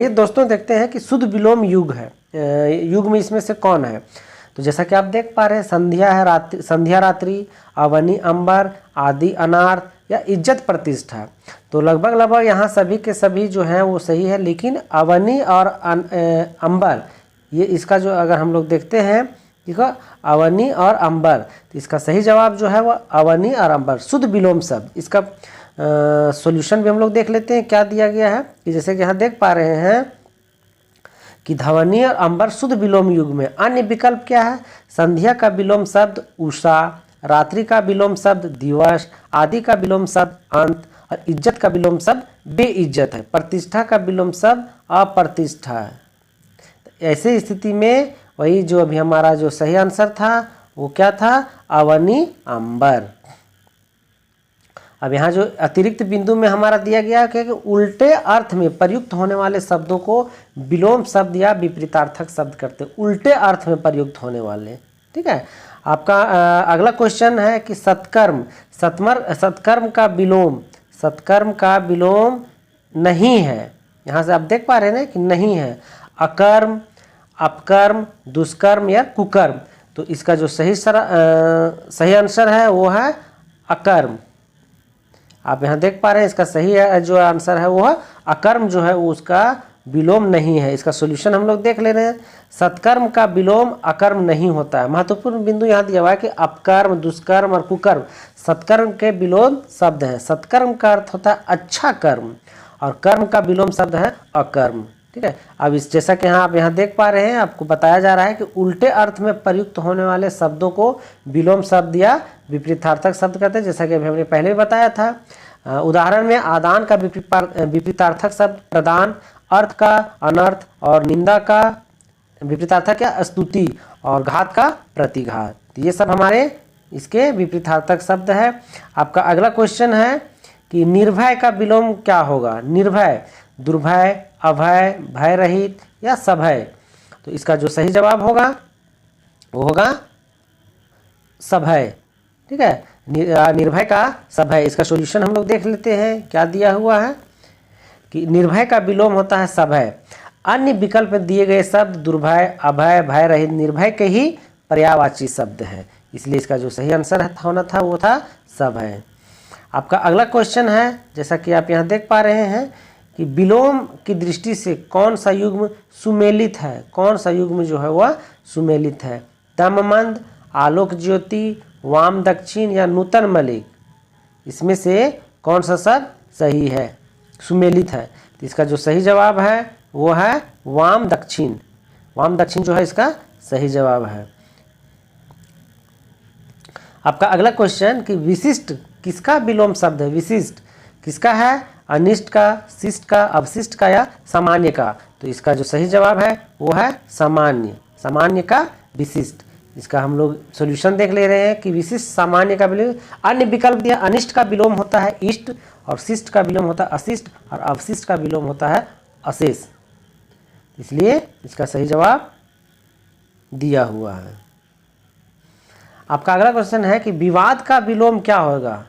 ये दोस्तों देखते हैं कि शुद्ध विलोम युग है। युग में इसमें से कौन है? तो जैसा कि आप देख पा रहे हैं, संध्या है, रात्रि, संध्या रात्रि, अवनी अंबर, आदि अनार्थ या इज्जत प्रतिष्ठा। तो लगभग यहाँ सभी के सभी जो हैं वो सही है, लेकिन अवनी और अंबर, ये इसका जो अगर हम लोग देखते हैं, देखो अवनी और अंबर, तो इसका सही जवाब जो है वो अवनी और अंबर शुद्ध विलोम शब्द। इसका सॉल्यूशन भी हम लोग देख लेते हैं क्या दिया गया है। कि जैसे कि यहाँ देख पा रहे हैं कि धवनी और अंबर शुद्ध विलोम युग में। अन्य विकल्प क्या है? संध्या का विलोम शब्द उषा, रात्रि का विलोम शब्द दिवस, आदि का विलोम शब्द अंत और इज्जत का विलोम शब्द बेइज्जत है। प्रतिष्ठा का विलोम शब्द अप्रतिष्ठा है। ऐसे स्थिति में वही जो अभी हमारा जो सही आंसर था वो क्या था? अवनी अंबर। अब यहाँ जो अतिरिक्त बिंदु में हमारा दिया गया है कि उल्टे अर्थ में प्रयुक्त होने वाले शब्दों को विलोम शब्द या विपरीतार्थक शब्द करते हैं। उल्टे अर्थ में प्रयुक्त होने वाले, ठीक है। आपका अगला क्वेश्चन है कि सत्कर्म का विलोम नहीं है। यहाँ से आप देख पा रहे हैं ना कि नहीं है। अकर्म, अपकर्म, दुष्कर्म या कुकर्म। तो इसका जो सही आंसर है वो है अकर्म। आप यहाँ देख पा रहे हैं इसका सही जो आंसर है वो है अकर्म, जो है वो उसका विलोम नहीं है। इसका सॉल्यूशन हम लोग देख ले रहे हैं। सत्कर्म का विलोम अकर्म नहीं होता है। महत्वपूर्ण बिंदु यहाँ दिया हुआ है कि अपकर्म, दुष्कर्म और कुकर्म सत्कर्म के विलोम शब्द हैं। सत्कर्म का अर्थ होता है अच्छा कर्म और कर्म का विलोम शब्द है अकर्म, ठीक है। अब इस जैसा कि आप यहाँ देख पा रहे हैं, आपको बताया जा रहा है कि उल्टे अर्थ में प्रयुक्त होने वाले शब्दों को विलोम शब्द या विपरीतार्थक शब्द कहते हैं। जैसा कि अभी हमने पहले भी बताया था। उदाहरण में आदान का विपरीतार्थक शब्द प्रदान, अर्थ का अनर्थ और निंदा का विपरीतार्थक या स्तुति और घात का प्रतिघात। ये सब हमारे इसके विपरीतार्थक शब्द है। आपका अगला क्वेश्चन है कि निर्भय का विलोम क्या होगा? निर्भय, दुर्भय, अभय, भय रहित या सभय। तो इसका जो सही जवाब होगा वो होगा सभय, ठीक है। निर्भय का सभय। इसका सॉल्यूशन हम लोग देख लेते हैं क्या दिया हुआ है कि निर्भय का विलोम होता है सभय। अन्य विकल्प में दिए गए शब्द दुर्भय, अभय, भय रहित, निर्भय के ही पर्यायवाची शब्द है, इसलिए इसका जो सही आंसर होना था वो था सभय। आपका अगला क्वेश्चन है, जैसा कि आप यहाँ देख पा रहे हैं कि विलोम की दृष्टि से कौन सा युग्म सुमेलित है? कौन सा युग्म जो है वह सुमेलित है? दममंद, आलोक ज्योति, वाम दक्षिण या नूतन मलिक। इसमें से कौन सा शब्द सही है, सुमेलित है? तो इसका जो सही जवाब है वो है वाम दक्षिण। वाम दक्षिण जो है इसका सही जवाब है। आपका अगला क्वेश्चन कि विशिष्ट किसका विलोम शब्द है? विशिष्ट किसका है? अनिष्ट का, शिष्ट का, अवशिष्ट का या सामान्य का। तो इसका जो सही जवाब है वो है सामान्य। सामान्य का विशिष्ट। इसका हम लोग सॉल्यूशन देख ले रहे हैं कि विशिष्ट सामान्य का विलोम। अन्य विकल्प दिया, अनिष्ट का विलोम होता है इष्ट और शिष्ट का विलोम होता है अशिष्ट और अवशिष्ट का विलोम होता है अशेष, इसलिए इसका सही जवाब दिया हुआ है। आपका अगला क्वेश्चन है कि विवाद का विलोम क्या होगा?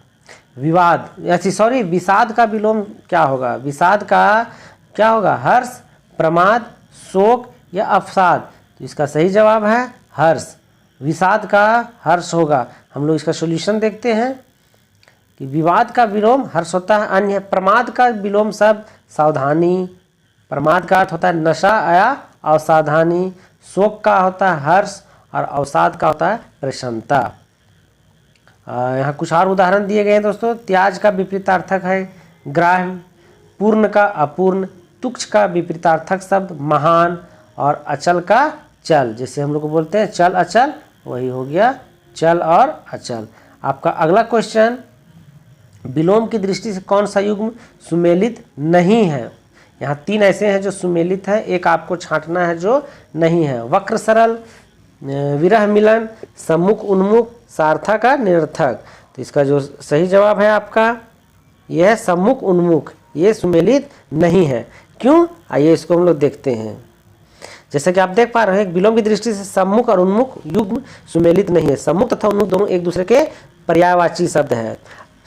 विषाद का विलोम क्या होगा? विषाद का क्या होगा? हर्ष, प्रमाद, शोक या अवसाद। तो इसका सही जवाब है हर्ष। विषाद का हर्ष होगा। हम लोग इसका सॉल्यूशन देखते हैं कि विवाद का विलोम हर्ष होता है। अन्य प्रमाद का विलोम शब्द सावधानी। प्रमाद का अर्थ होता है नशा या असावधानी। शोक का होता है हर्ष और अवसाद का होता है प्रसन्नता। यहाँ कुछ और उदाहरण दिए गए हैं दोस्तों। त्याज का विपरीतार्थक है ग्राह्य, पूर्ण का अपूर्ण, तुच्छ का विपरीतार्थक शब्द महान और अचल का चल। जैसे हम लोग बोलते हैं चल अचल, वही हो गया चल और अचल। आपका अगला क्वेश्चन, विलोम की दृष्टि से कौन सा युग्म सुमेलित नहीं है? यहाँ 3 ऐसे हैं जो सुमेलित हैं, एक आपको छांटना है जो नहीं है। वक्र सरल, विरह मिलन, सम्मुख उन्मुख, सार्थक का निरर्थक। तो इसका जो सही जवाब है आपका यह है सम्मुख उन्मुख। ये सुमेलित नहीं है। क्यों? आइए इसको हम लोग देखते हैं। जैसा कि आप देख पा रहे हैं विलोम की दृष्टि से सम्मुख और उन्मुख युग्म सुमेलित नहीं है। सम्मुख तथा उन्मुख दोनों एक दूसरे के पर्यायवाची शब्द हैं।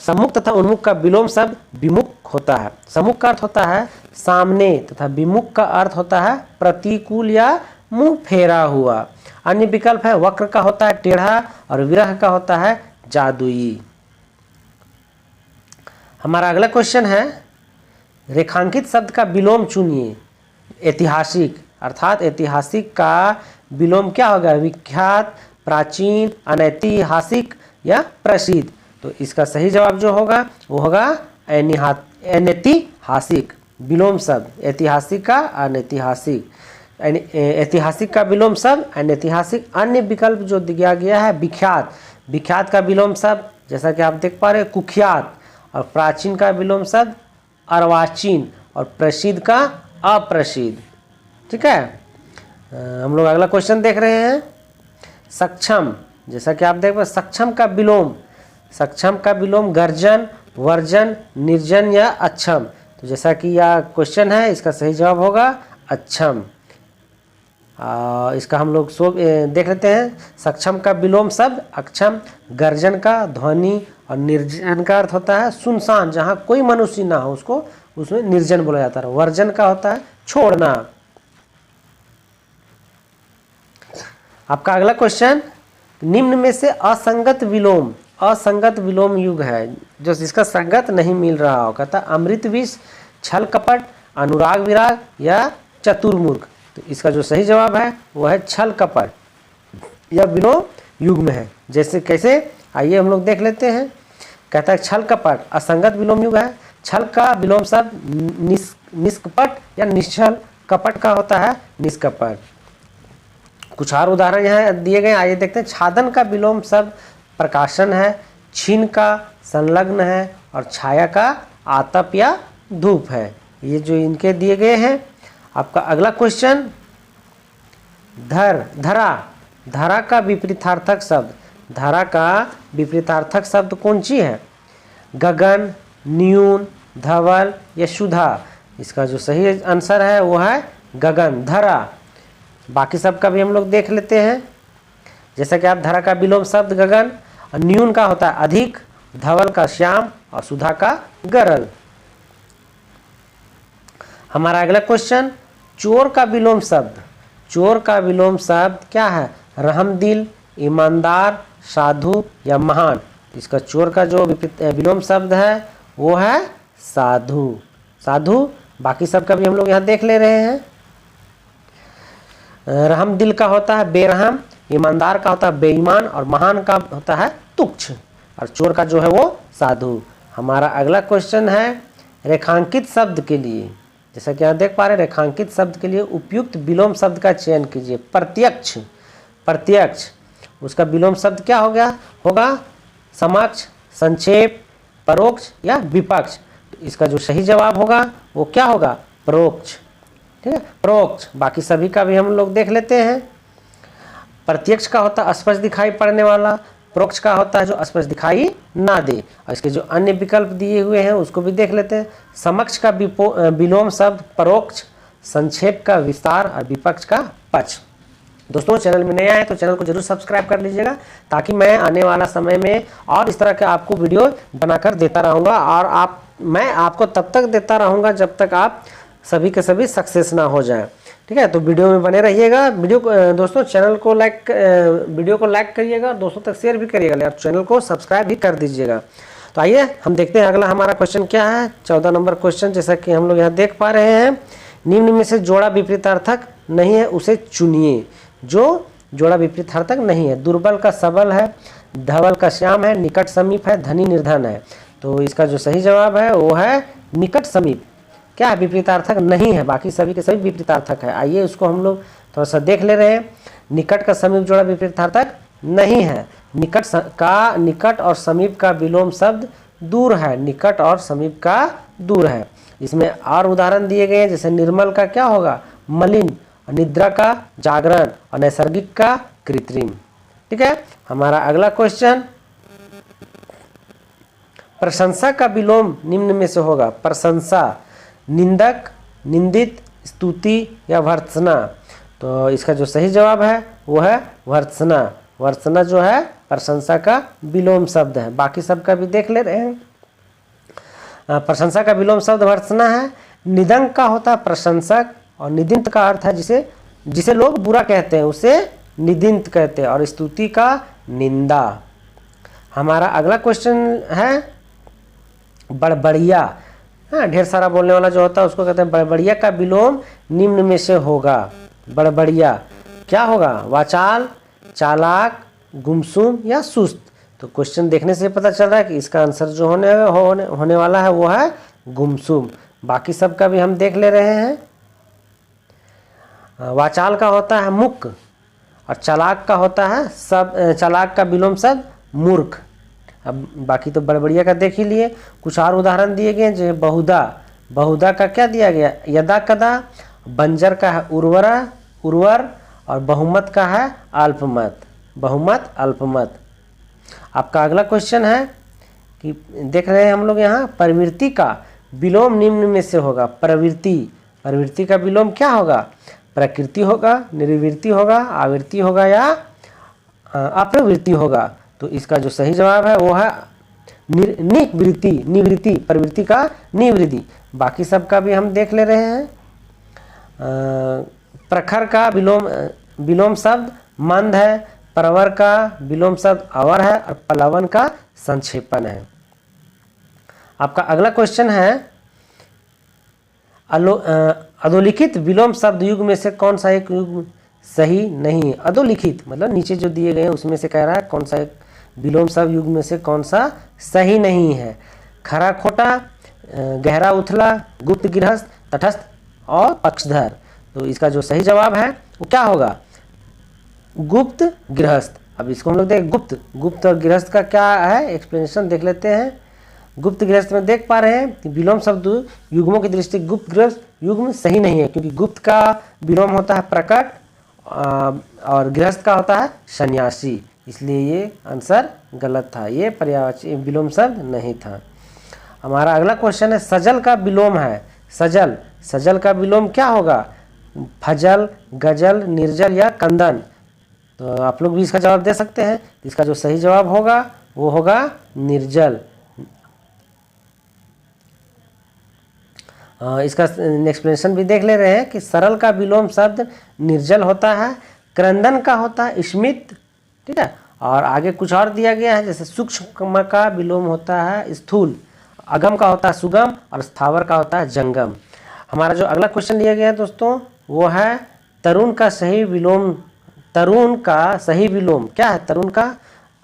सम्मुख तथा उन्मुख का विलोम शब्द विमुख होता है। सम्मुख का अर्थ होता है सामने तथा विमुख का अर्थ होता है प्रतिकूल या मुंह फेरा हुआ। अन्य विकल्प है वक्र का होता है टेढ़ा और विरह का होता है जादुई। हमारा अगला क्वेश्चन है रेखांकित शब्द का विलोम चुनिए। ऐतिहासिक अर्थात ऐतिहासिक का विलोम क्या होगा? विख्यात, प्राचीन, अनैतिहासिक या प्रसिद्ध। तो इसका सही जवाब जो होगा वो होगा अनैतिहासिक। विलोम शब्द ऐतिहासिक का अनैतिहासिक, ऐतिहासिक का विलोम शब्द अनैतिहासिक। अन्य विकल्प जो दिया गया है विख्यात, विख्यात का विलोम शब्द जैसा कि आप देख पा रहे हैं कुख्यात, और प्राचीन का विलोम शब्द अर्वाचीन, और प्रसिद्ध का अप्रसिद्ध। ठीक है, हम लोग अगला क्वेश्चन देख रहे हैं सक्षम। जैसा कि आप देख पा सक्षम का विलोम, सक्षम का विलोम गर्जन, वर्जन, निर्जन या अक्षम। तो जैसा कि यह क्वेश्चन है इसका सही जवाब होगा अक्षम। इसका हम लोग देख लेते हैं। सक्षम का विलोम शब्द अक्षम, गर्जन का ध्वनि, और निर्जन का अर्थ होता है सुनसान, जहाँ कोई मनुष्य ना हो उसको उसमें निर्जन बोला जाता है। वर्जन का होता है छोड़ना। आपका अगला क्वेश्चन निम्न में से असंगत विलोम, असंगत विलोम युग है जो जिसका संगत नहीं मिल रहा हो। कहता अमृत विष, छल कपट, अनुराग विराग या चतुर्मुख। तो इसका जो सही जवाब है वो है छल कपट। यह विलोम युग में है। जैसे कैसे आइए हम लोग देख लेते हैं। कहता है छल कपट असंगत विलोम युग है। छल का विलोम शब्द निष्कपट या निश्चल, कपट का होता है निष्कपट। कुछ और उदाहरण यहाँ दिए गए, आइए देखते हैं। छादन का विलोम शब्द प्रकाशन है, छीन का संलग्न है, और छाया का आतप या धूप है। ये जो इनके दिए गए हैं। आपका अगला क्वेश्चन धरा, धरा का विपरीतार्थक शब्द, धरा का विपरीतार्थक शब्द कौन सी है? गगन, न्यून, धवल या सुधा। इसका जो सही आंसर है वो है गगन, धरा। बाकी सब का भी हम लोग देख लेते हैं। जैसा कि आप धरा का विलोम शब्द गगन, और न्यून का होता है अधिक, धवल का श्याम, और सुधा का गरल। हमारा अगला क्वेश्चन चोर का विलोम शब्द, चोर का विलोम शब्द क्या है? रहमदिल, ईमानदार, साधु या महान। इसका चोर का जो विलोम शब्द है वो है साधु, साधु। बाकी सब का भी हम लोग यहाँ देख ले रहे हैं। रहमदिल का होता है बेरहम, ईमानदार का होता है बेईमान, और महान का होता है तुच्छ, और चोर का जो है वो साधु। हमारा अगला क्वेश्चन है रेखांकित शब्द के लिए। जैसा कि आप देख पा रहे हैं रेखांकित शब्द के लिए उपयुक्त विलोम शब्द का चयन कीजिए। प्रत्यक्ष, प्रत्यक्ष उसका विलोम शब्द क्या हो गया होगा? समक्ष, संक्षेप, परोक्ष या विपक्ष। तो इसका जो सही जवाब होगा वो क्या होगा? परोक्ष। ठीक है, परोक्ष। बाकी सभी का भी हम लोग देख लेते हैं। प्रत्यक्ष का होता है स्पष्ट दिखाई पड़ने वाला, परोक्ष का होता है जो स्पष्ट दिखाई ना दे। और इसके जो अन्य विकल्प दिए हुए हैं उसको भी देख लेते हैं। समक्ष का विलोम शब्द परोक्ष, संक्षेप का विस्तार, और विपक्ष का पक्ष। दोस्तों चैनल में नया है तो चैनल को जरूर सब्सक्राइब कर लीजिएगा, ताकि मैं आने वाला समय में और इस तरह के आपको वीडियो बनाकर देता रहूँगा। और मैं आपको तब तक देता रहूँगा जब तक आप सभी के सभी सक्सेस ना हो जाए। ठीक है, तो वीडियो में बने रहिएगा। वीडियो दोस्तों चैनल को वीडियो को लाइक करिएगा, दोस्तों तक शेयर भी करिएगा, और चैनल को सब्सक्राइब भी कर दीजिएगा। तो आइए हम देखते हैं अगला हमारा क्वेश्चन क्या है। 14 नंबर क्वेश्चन, जैसा कि हम लोग यहाँ देख पा रहे हैं। निम्न में से जोड़ा विपरीतार्थक नहीं है उसे चुनिए। जो जोड़ा विपरीतार्थक नहीं है, दुर्बल का सबल है, धवल का श्याम है, निकट समीप है, धनी निर्धन है। तो इसका जो सही जवाब है वो है निकट समीप। क्या है? विपरीतार्थक नहीं है, बाकी सभी के सभी विपरीतार्थक है। आइए उसको हम लोग थोड़ा सा देख ले रहे हैं। निकट का समीप जोड़ा विपरीतार्थक नहीं है। निकट और समीप का विलोम शब्द दूर है, निकट और समीप का दूर है। इसमें और उदाहरण दिए गए हैं, जैसे निर्मल का क्या होगा? मलिन, निद्रा का जागरण, और नैसर्गिक का कृत्रिम। ठीक है, हमारा अगला क्वेश्चन प्रशंसा का विलोम निम्न में से होगा। प्रशंसा निंदक, निंदित, स्तुति या भर्त्सना। तो इसका जो सही जवाब है वो है भर्त्सना। भर्त्सना जो है प्रशंसा का विलोम शब्द है। बाकी सब का भी देख ले रहे हैं। प्रशंसा का विलोम शब्द भर्त्सना है। निदंक का होता है प्रशंसक, और निदिंत का अर्थ है जिसे लोग बुरा कहते हैं उसे निदिंत कहते हैं, और स्तुति का निंदा। हमारा अगला क्वेश्चन है बड़बड़िया। हाँ, ढेर सारा बोलने वाला जो होता है उसको कहते हैं बड़बड़िया का विलोम निम्न में से होगा। बड़बड़िया क्या होगा? वाचाल, चालाक, गुमसुम या सुस्त। तो क्वेश्चन देखने से पता चल रहा है कि इसका आंसर जो होने वाला है वो है गुमसुम। बाकी सब का भी हम देख ले रहे हैं। वाचाल का होता है मुक, और चालाक का होता है चालाक का विलोम शब्द मूर्ख। अब बाकी तो बड़बड़िया का देख ही लिए। कुछ और उदाहरण दिए गए जो बहुधा। बहुधा का क्या दिया गया? यदा कदा। बंजर का है उर्वर, और बहुमत का है अल्पमत। बहुमत अल्पमत। आपका अगला क्वेश्चन है कि देख रहे हैं हम लोग यहाँ प्रवृत्ति का विलोम निम्न में से होगा। प्रवृत्ति का विलोम क्या होगा? प्रकृति होगा, निर्वृत्ति होगा, आवृत्ति होगा या अप्रवृत्ति होगा। तो इसका जो सही जवाब है वो है निवृत्ति। प्रवृत्ति का निवृत्ति। बाकी सब का भी हम देख ले रहे हैं। प्रखर का विलोम शब्द मंद है। प्रवर का विलोम शब्द अवर है, और प्लवन का संक्षेपण है। आपका अगला क्वेश्चन है अधोलिखित विलोम शब्द युग में से कौन सा एक युग सही नहीं है? अधोलिखित मतलब नीचे जो दिए गए हैं उसमें से कह रहा है कौन सा एक विलोम शब्द युग में से कौन सा सही नहीं है। खरा खोटा, गहरा उथला, गुप्त गृहस्थ, तटस्थ और पक्षधर। तो इसका जो सही जवाब है वो क्या होगा? गुप्त गृहस्थ। अब इसको हम लोग देखें गुप्त और गृहस्थ का क्या है एक्सप्लेनेशन देख लेते हैं। गुप्त गृहस्थ में देख पा रहे हैं कि विलोम शब्द युग्मों की दृष्टि गुप्त गृहस्थ युग्म सही नहीं है, क्योंकि गुप्त का विलोम होता है प्रकट और गृहस्थ का होता है सन्यासी। इसलिए ये आंसर गलत था, ये पर्यायवाची विलोम शब्द नहीं था। हमारा अगला क्वेश्चन है सजल का विलोम है। सजल का विलोम क्या होगा? फजल, गजल, निर्जल या कंदन। तो आप लोग भी इसका जवाब दे सकते हैं। इसका जो सही जवाब होगा वो होगा निर्जल। इसका एक्सप्लेनेशन भी देख ले रहे हैं कि सरल का विलोम शब्द निर्जल होता है, क्रंदन का होता है स्मित, ठीक है। और आगे कुछ और दिया गया है, जैसे सूक्ष्म का विलोम होता है स्थूल, अगम का होता है सुगम, और स्थावर का होता है जंगम। हमारा जो अगला क्वेश्चन लिया गया है दोस्तों वो है तरुण का सही विलोम। तरुण का सही विलोम क्या है? तरुण का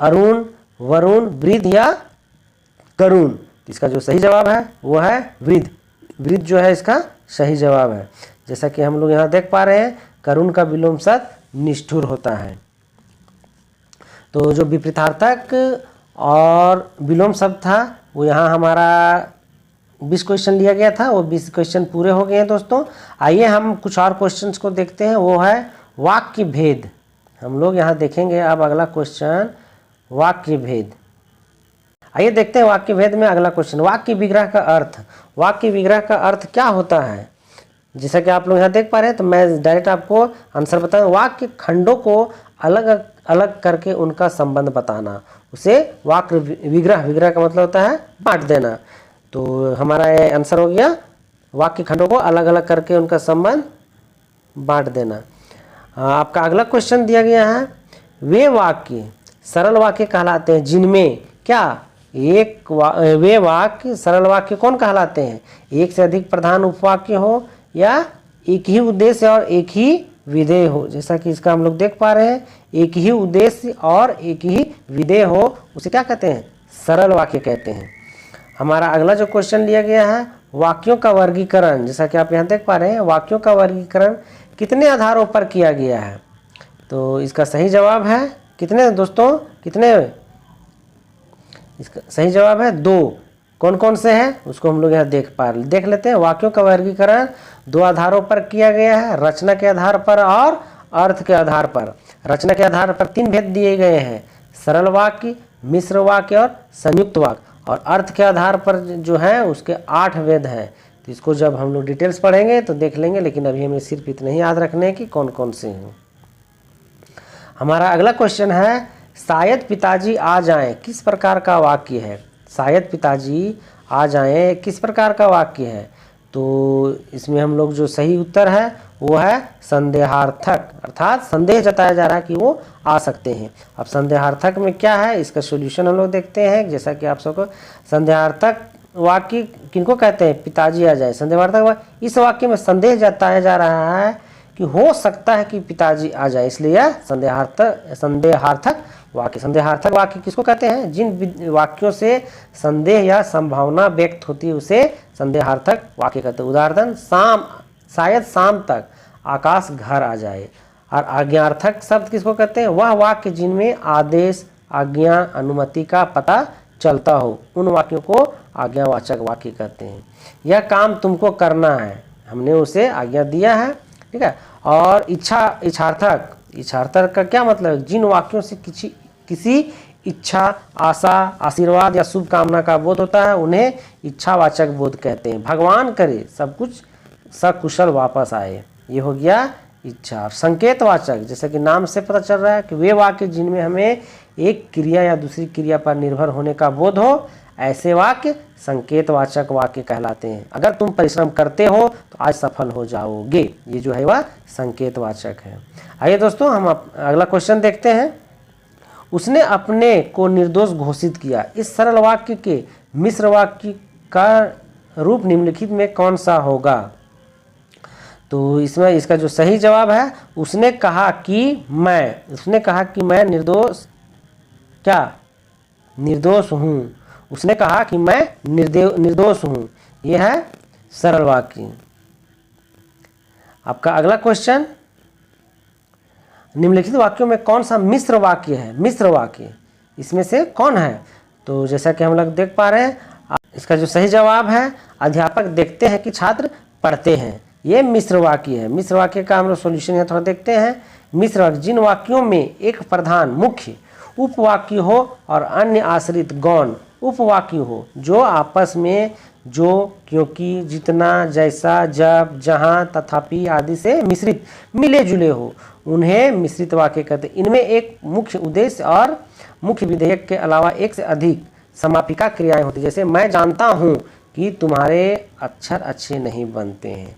अरुण, वरुण, वृद्ध या करुण। इसका जो सही जवाब है वो है वृद्ध। वृद्ध जो है इसका सही जवाब है। जैसा कि हम लोग यहाँ देख पा रहे हैं करुण का विलोम शब्द निष्ठुर होता है। तो जो विपरीतार्थक और विलोम शब्द था वो यहाँ हमारा 20 क्वेश्चन लिया गया था, वो 20 क्वेश्चन पूरे हो गए हैं दोस्तों। आइए हम कुछ और क्वेश्चंस को देखते हैं, वो है वाक्य भेद। हम लोग यहाँ देखेंगे अब अगला क्वेश्चन वाक्य भेद। आइए देखते हैं वाक्य भेद में अगला क्वेश्चन वाक्य विग्रह का अर्थ। वाक्य विग्रह का अर्थ क्या होता है? जैसा कि आप लोग यहाँ देख पा रहे हैं, तो मैं डायरेक्ट आपको आंसर बताऊँ। वाक्य खंडों को अलग अलग करके उनका संबंध बताना, उसे वाक्य विग्रह। विग्रह का मतलब होता है बांट देना। तो हमारा आंसर हो गया वाक्य खंडों को अलग अलग करके उनका संबंध बांट देना। आपका अगला क्वेश्चन दिया गया है वे वाक्य सरल वाक्य कहलाते हैं जिनमें क्या वे वाक्य सरल वाक्य कौन कहलाते हैं? एक से अधिक प्रधान उपवाक्य हो, या एक ही उद्देश्य और एक ही विधेय हो। जैसा कि इसका हम लोग देख पा रहे हैं, एक ही उद्देश्य और एक ही विधेय हो, उसे क्या कहते हैं? सरल वाक्य कहते हैं। हमारा अगला जो क्वेश्चन लिया गया है वाक्यों का वर्गीकरण। जैसा कि आप यहाँ देख पा रहे हैं वाक्यों का वर्गीकरण कितने आधारों पर किया गया है? तो इसका सही जवाब है कितने दोस्तों? कितने? इसका सही जवाब है 2। कौन कौन से हैं उसको हम लोग यहाँ देख लेते हैं। वाक्यों का वर्गीकरण 2 आधारों पर किया गया है, रचना के आधार पर और अर्थ के आधार पर। रचना के आधार पर 3 भेद दिए गए हैं, सरल वाक्य, मिश्र वाक्य और संयुक्त वाक्य। और अर्थ के आधार पर जो है उसके 8 भेद हैं। तो इसको जब हम लोग डिटेल्स पढ़ेंगे तो देख लेंगे, लेकिन अभी हमें सिर्फ इतना ही याद रखने हैं कि कौन कौन से हैं। हमारा अगला क्वेश्चन है शायद पिताजी आ जाएं किस प्रकार का वाक्य है? शायद पिताजी आ जाएं किस प्रकार का वाक्य है? तो इसमें हम लोग जो सही उत्तर है वो है संदेहार्थक, अर्थात संदेह जताया जा रहा है कि वो आ सकते हैं। अब संदेहार्थक में क्या है इसका सॉल्यूशन हम लोग देखते हैं। जैसा कि आप सबको संदेहार्थक वाक्य किनको कहते हैं? पिताजी आ जाए। संदेहार्थक वाक्य, इस वाक्य में संदेह जताया जा रहा है कि हो सकता है कि पिताजी आ जाए, इसलिए यह संदेहार्थक वाक्य। संदेहार्थक वाक्य किसको कहते हैं? जिन वाक्यों से संदेह या संभावना व्यक्त होती है उसे संदेहार्थक वाक्य कहते हैं। उदाहरण, शायद शाम तक आकाश घर आ जाए। और आज्ञार्थक शब्द किसको कहते हैं? वह वाक्य जिनमें आदेश, आज्ञा, अनुमति का पता चलता हो, उन वाक्यों को आज्ञावाचक वाक्य कहते हैं। यह काम तुमको करना है, हमने उसे आज्ञा दिया है, ठीक है। और इच्छार्थक का क्या मतलब? जिन वाक्यों से किसी इच्छा, आशा, आशीर्वाद या शुभ कामना का बोध होता है उन्हें इच्छावाचक बोध कहते हैं। भगवान करे सब कुछ सकुशल वापस आए, ये हो गया इच्छा। संकेतवाचक, जैसे कि नाम से पता चल रहा है कि वे वाक्य जिनमें हमें एक क्रिया या दूसरी क्रिया पर निर्भर होने का बोध हो, ऐसे वाक्य संकेतवाचक वाक्य कहलाते हैं। अगर तुम परिश्रम करते हो तो आज सफल हो जाओगे, ये जो है वह संकेतवाचक है। आइए दोस्तों हम अगला क्वेश्चन देखते हैं। उसने अपने को निर्दोष घोषित किया। इस सरल वाक्य के मिश्र वाक्य का रूप निम्नलिखित में कौन सा होगा? तो इसमें इसका जो सही जवाब है, उसने कहा कि मैं निर्दोष हूँ। उसने कहा कि मैं निर्दोष हूँ, यह है सरल वाक्य। आपका अगला क्वेश्चन, निम्नलिखित वाक्यों में कौन सा मिश्र वाक्य है? मिश्र वाक्य इसमें से कौन है? तो जैसा कि हम लोग देख पा रहे हैं, इसका जो सही जवाब है, अध्यापक देखते हैं कि छात्र पढ़ते हैं, ये मिश्र वाक्य है। मिश्र वाक्य का हम लोग सोल्यूशन यहाँ थोड़ा देखते हैं। मिश्र वाक्य, जिन वाक्यों में एक प्रधान मुख्य उपवाक्य हो और अन्य आश्रित गौण उपवाक्य हो, जो आपस में जो, क्योंकि, जितना, जैसा, जब, जहाँ, तथापि आदि से मिश्रित मिले जुले हो, उन्हें मिश्रित वाक्य कहते हैं। इनमें एक मुख्य उद्देश्य और मुख्य विधेयक के अलावा एक से अधिक समापिका क्रियाएं होती हैं। जैसे मैं जानता हूँ कि तुम्हारे अक्षर अच्छे नहीं बनते हैं।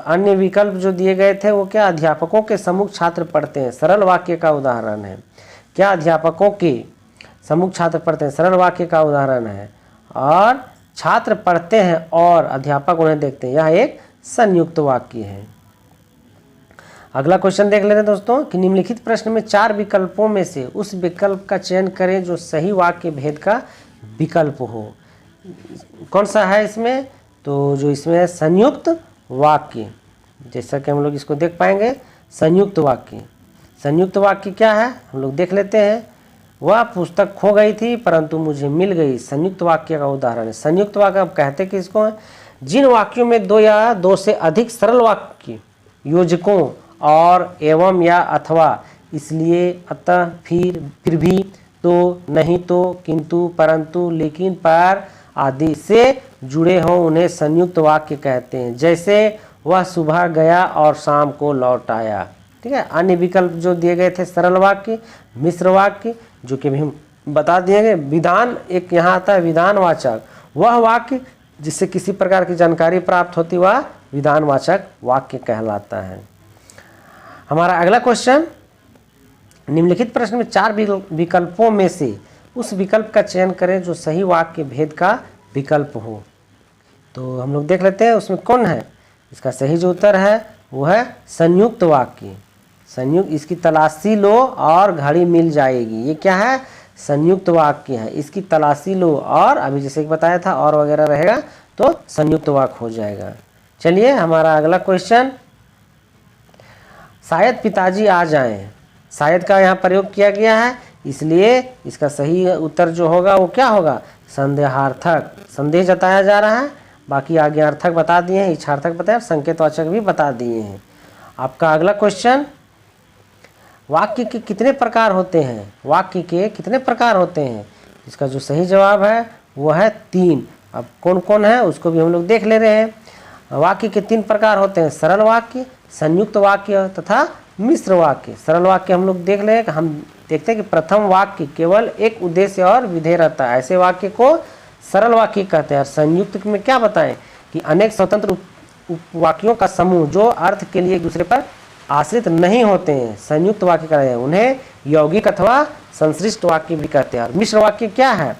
अन्य विकल्प जो दिए गए थे वो क्या? अध्यापकों के सम्मुख छात्र पढ़ते हैं, सरल वाक्य का उदाहरण है। क्या अध्यापकों के सम्मुख छात्र पढ़ते हैं, सरल वाक्य का उदाहरण है। और छात्र पढ़ते हैं और अध्यापक उन्हें देखते हैं, यह एक संयुक्त वाक्य है। अगला क्वेश्चन देख लेते हैं दोस्तों कि निम्नलिखित प्रश्न में 4 विकल्पों में से उस विकल्प का चयन करें जो सही वाक्य भेद का विकल्प हो। कौन सा है इसमें? तो जो इसमें है संयुक्त वाक्य, जैसा कि हम लोग इसको देख पाएंगे। संयुक्त वाक्य क्या है हम लोग देख लेते हैं। वह पुस्तक खो गई थी परंतु मुझे मिल गई, संयुक्त वाक्य का उदाहरण है। संयुक्त वाक्य अब कहते किसको है? जिन वाक्यों में 2 या 2 से अधिक सरल वाक्य योजकों और एवं या अथवा, इसलिए, अतः, फिर भी, तो, नहीं तो, किंतु, परंतु, लेकिन, पर आदि से जुड़े हों उन्हें संयुक्त वाक्य कहते हैं। जैसे वह सुबह गया और शाम को लौट आया, ठीक है। अन्य विकल्प जो दिए गए थे सरल वाक्य, मिश्र वाक्य, जो कि हम बता दिए गए। विधान, एक यहाँ आता है विधानवाचक, वह वाक्य जिससे किसी प्रकार की जानकारी प्राप्त होती वह विधानवाचक वाक्य कहलाता है। हमारा अगला क्वेश्चन, निम्नलिखित प्रश्न में 4 विकल्पों में से उस विकल्प का चयन करें जो सही वाक्य भेद का विकल्प हो। तो हम लोग देख लेते हैं उसमें कौन है। इसका सही जो उत्तर है वो है संयुक्त वाक्य। संयुक्त, इसकी तलाशी लो और घड़ी मिल जाएगी, ये क्या है? संयुक्त वाक्य है। इसकी तलाशी लो और, अभी जैसे कि बताया था और वगैरह रहेगा तो संयुक्त वाक्य हो जाएगा। चलिए हमारा अगला क्वेश्चन, शायद पिताजी आ जाएं। शायद का यहाँ प्रयोग किया गया है, इसलिए इसका सही उत्तर जो होगा वो क्या होगा? संदेहार्थक, संदेह जताया जा रहा है। बाकी आज्ञार्थक बता दिए हैं, इच्छार्थक बताया, संकेतवाचक भी बता दिए हैं। आपका अगला क्वेश्चन, वाक्य के कितने प्रकार होते हैं? वाक्य के कितने प्रकार होते हैं? इसका जो सही जवाब है वो है 3। अब कौन कौन है उसको भी हम लोग देख ले रहे हैं। वाक्य के 3 प्रकार होते हैं, सरल वाक्य, संयुक्त वाक्य तथा मिश्र वाक्य। सरल वाक्य हम लोग देख ले, हम देखते हैं कि प्रथम वाक्य केवल एक उद्देश्य और विधेय रहता है, ऐसे वाक्य को सरल वाक्य कहते हैं। और संयुक्त में क्या बताएं कि अनेक स्वतंत्र उपवाक्यों का समूह जो अर्थ के लिए एक दूसरे पर आश्रित नहीं होते हैं, संयुक्त वाक्य कहते हैं। उन्हें यौगिक अथवा संश्लिष्ट वाक्य भी कहते हैं। और मिश्र वाक्य क्या है?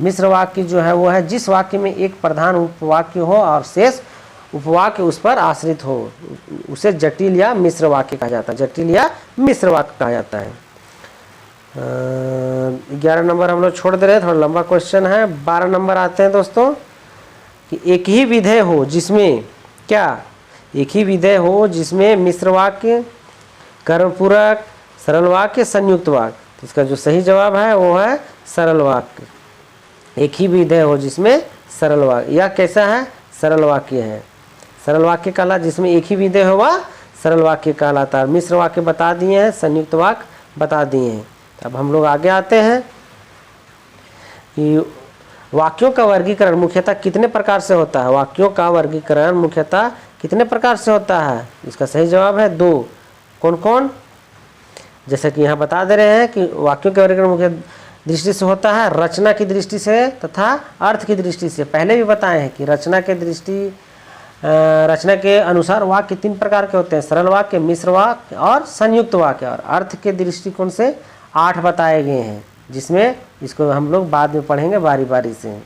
मिश्र वाक्य जो है वो है जिस वाक्य में एक प्रधान उपवाक्य हो और शेष उपवाक्य उस पर आश्रित हो, उसे जटिल या मिश्र वाक्य कहा जाता है। जटिल या मिश्र वाक्य कहा जाता है। 11 नंबर हम लोग छोड़ दे रहे हैं, थोड़ा लंबा क्वेश्चन है। 12 नंबर आते हैं दोस्तों कि एक ही विधेय हो जिसमें क्या, एक ही विधेय हो जिसमें मिश्र वाक्य, कर्मपूरक, सरल वाक्य, संयुक्त वाक्य। तो इसका जो सही जवाब है वो है सरल वाक्य। एक ही विधेय हो जिसमें सरल वाक्य, या कैसा है? सरल वाक्य है। सरल वाक्य कहलाता जिसमें एक ही विधेय हो वह सरल वाक्य कहलाता है। मिश्र वाक्य बता दिए हैं, संयुक्त वाक्य बता दिए हैं। अब हम लोग आगे आते हैं कि वाक्यों का वर्गीकरण मुख्यतः कितने प्रकार से होता है? वाक्यों का वर्गीकरण मुख्यतः कितने प्रकार से होता है? इसका सही जवाब है 2। कौन कौन? जैसे कि यहाँ बता दे रहे हैं कि वाक्यों के वर्गीकरण मुख्य दृष्टि से होता है रचना की दृष्टि से तथा अर्थ की दृष्टि से। पहले भी बताए हैं कि रचना के अनुसार वाक्य 3 प्रकार के होते हैं, सरल वाक्य, मिश्र वाक्य और संयुक्त वाक्य। और अर्थ के दृष्टिकोण से 8 बताए गए हैं, जिसमें इसको हम लोग बाद में पढ़ेंगे बारी बारी से।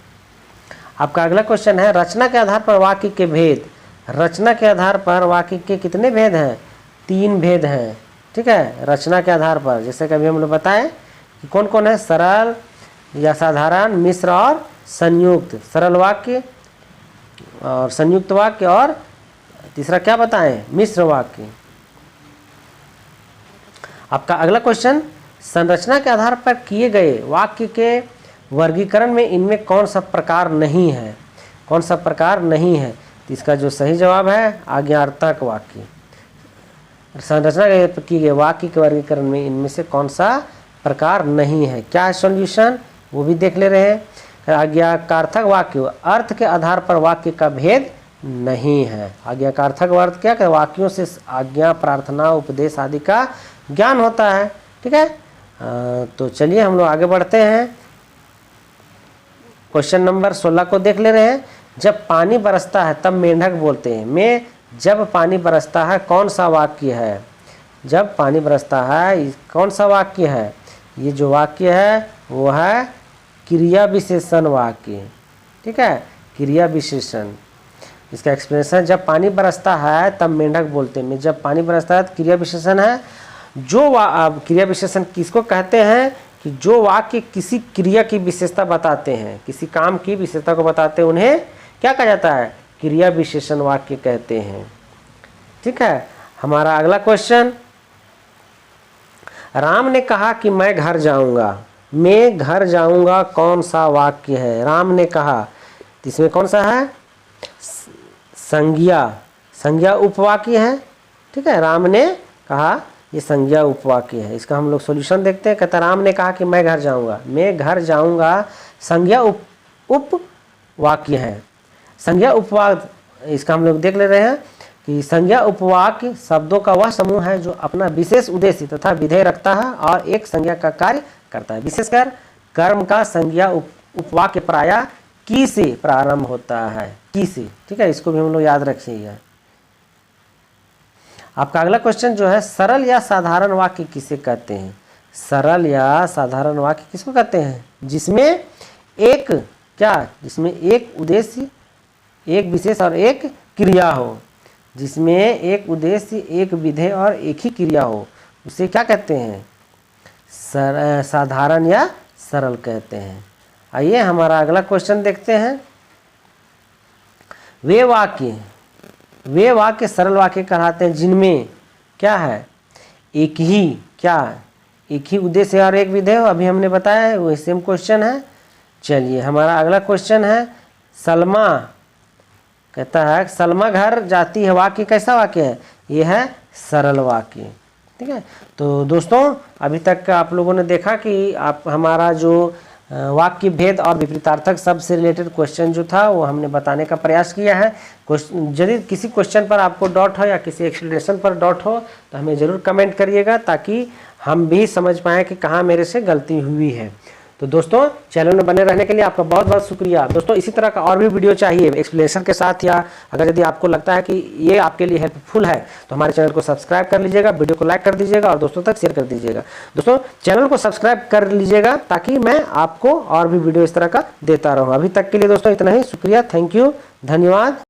आपका अगला क्वेश्चन है रचना के आधार पर वाक्य के भेद। रचना के आधार पर वाक्य के कितने भेद हैं? 3 भेद हैं। ठीक है, रचना के आधार पर जैसे कि अभी हम लोग बताएं कि कौन कौन है, सरल या साधारण, मिश्र और संयुक्त। सरल वाक्य और संयुक्त वाक्य, और तीसरा क्या बताएं? मिश्र वाक्य। आपका अगला क्वेश्चन संरचना के आधार पर किए गए वाक्य के वर्गीकरण में इनमें कौन सा प्रकार नहीं है? कौन सा प्रकार नहीं है? तो इसका जो सही जवाब है आज्ञार्थक वाक्य। संरचना के किए गए वाक्य के वर्गीकरण में इनमें से कौन सा प्रकार नहीं है? क्या है सॉल्यूशन वो भी देख ले रहे हैं। आज्ञार्थक वाक्य अर्थ के आधार पर वाक्य का भेद नहीं है। आज्ञार्थक अर्थ क्या है? वाक्यों से आज्ञा, प्रार्थना, उपदेश आदि का ज्ञान होता है। ठीक है, तो चलिए हम लोग आगे बढ़ते हैं। क्वेश्चन नंबर 16 को देख ले रहे हैं। जब पानी बरसता है तब मेंढक बोलते हैं। में जब पानी बरसता है कौन सा वाक्य है? जब पानी बरसता है कौन सा वाक्य है? ये जो वाक्य है वो है क्रिया विशेषण वाक्य। ठीक है, क्रिया विशेषण। इसका एक्सप्लेनेशन जब पानी बरसता है तब मेंढक बोलते हैं। में जब पानी बरसता है तो क्रिया विशेषण है। जो क्रिया विशेषण किसको कहते हैं? कि जो वाक्य किसी क्रिया की विशेषता बताते हैं, किसी काम की विशेषता को बताते हैं, उन्हें क्या कहा जाता है? क्रिया विशेषण वाक्य कहते हैं। ठीक है, हमारा अगला क्वेश्चन, राम ने कहा कि मैं घर जाऊंगा। मैं घर जाऊंगा कौन सा वाक्य है? राम ने कहा, इसमें कौन सा है? संज्ञा। संज्ञा उपवाक्य है। ठीक है, राम ने कहा, ये संज्ञा उपवाक्य है। इसका हम लोग सॉल्यूशन देखते हैं। कहता राम ने कहा कि मैं घर जाऊंगा। मैं घर जाऊंगा संज्ञा उपवाक्य है। संज्ञा उपवाक्य, इसका हम लोग देख ले रहे हैं कि संज्ञा उपवाक्य शब्दों का वह समूह है जो अपना विशेष उद्देश्य तथा विधेय रखता है और एक संज्ञा का कार्य करता है। विशेषकर कर्म का संज्ञा उपवाक्य प्रायः की से प्रारंभ होता है। की से। ठीक है, इसको भी हम लोग याद रखिएगा। आपका अगला क्वेश्चन जो है सरल या साधारण वाक्य किसे कहते हैं? सरल या साधारण वाक्य किसको कहते हैं? जिसमें एक क्या? जिसमें एक उद्देश्य, एक विशेष और एक क्रिया हो। जिसमें एक उद्देश्य, एक विधेय और एक ही क्रिया हो, उसे क्या कहते हैं? साधारण या सरल कहते हैं। आइए हमारा अगला क्वेश्चन देखते हैं। वे वाक्य सरल वाक्य कहलाते हैं जिनमें क्या है? एक ही क्या? एक ही उद्देश्य और एक विधेय हो। अभी हमने बताया है, वही सेम क्वेश्चन है। चलिए हमारा अगला क्वेश्चन है, सलमा कहता है सलमा घर जाती है, वाक्य कैसा वाक्य है? ये है सरल वाक्य। ठीक है, तो दोस्तों अभी तक आप लोगों ने देखा कि आप हमारा जो वाक्य भेद और विपरीतार्थक शब्द से रिलेटेड क्वेश्चन जो था वो हमने बताने का प्रयास किया है। यदि किसी क्वेश्चन पर आपको डाउट हो या किसी एक्सप्लेनेशन पर डाउट हो तो हमें ज़रूर कमेंट करिएगा, ताकि हम भी समझ पाएँ कि कहाँ मेरे से गलती हुई है। तो दोस्तों चैनल में बने रहने के लिए आपका बहुत बहुत शुक्रिया। दोस्तों इसी तरह का और भी वीडियो चाहिए एक्सप्लेनेशन के साथ, या अगर यदि आपको लगता है कि ये आपके लिए हेल्पफुल है तो हमारे चैनल को सब्सक्राइब कर लीजिएगा, वीडियो को लाइक कर दीजिएगा और दोस्तों तक शेयर कर दीजिएगा। दोस्तों चैनल को सब्सक्राइब कर लीजिएगा ताकि मैं आपको और भी वीडियो इस तरह का देता रहूँ। अभी तक के लिए दोस्तों इतना ही, शुक्रिया, थैंक यू, धन्यवाद।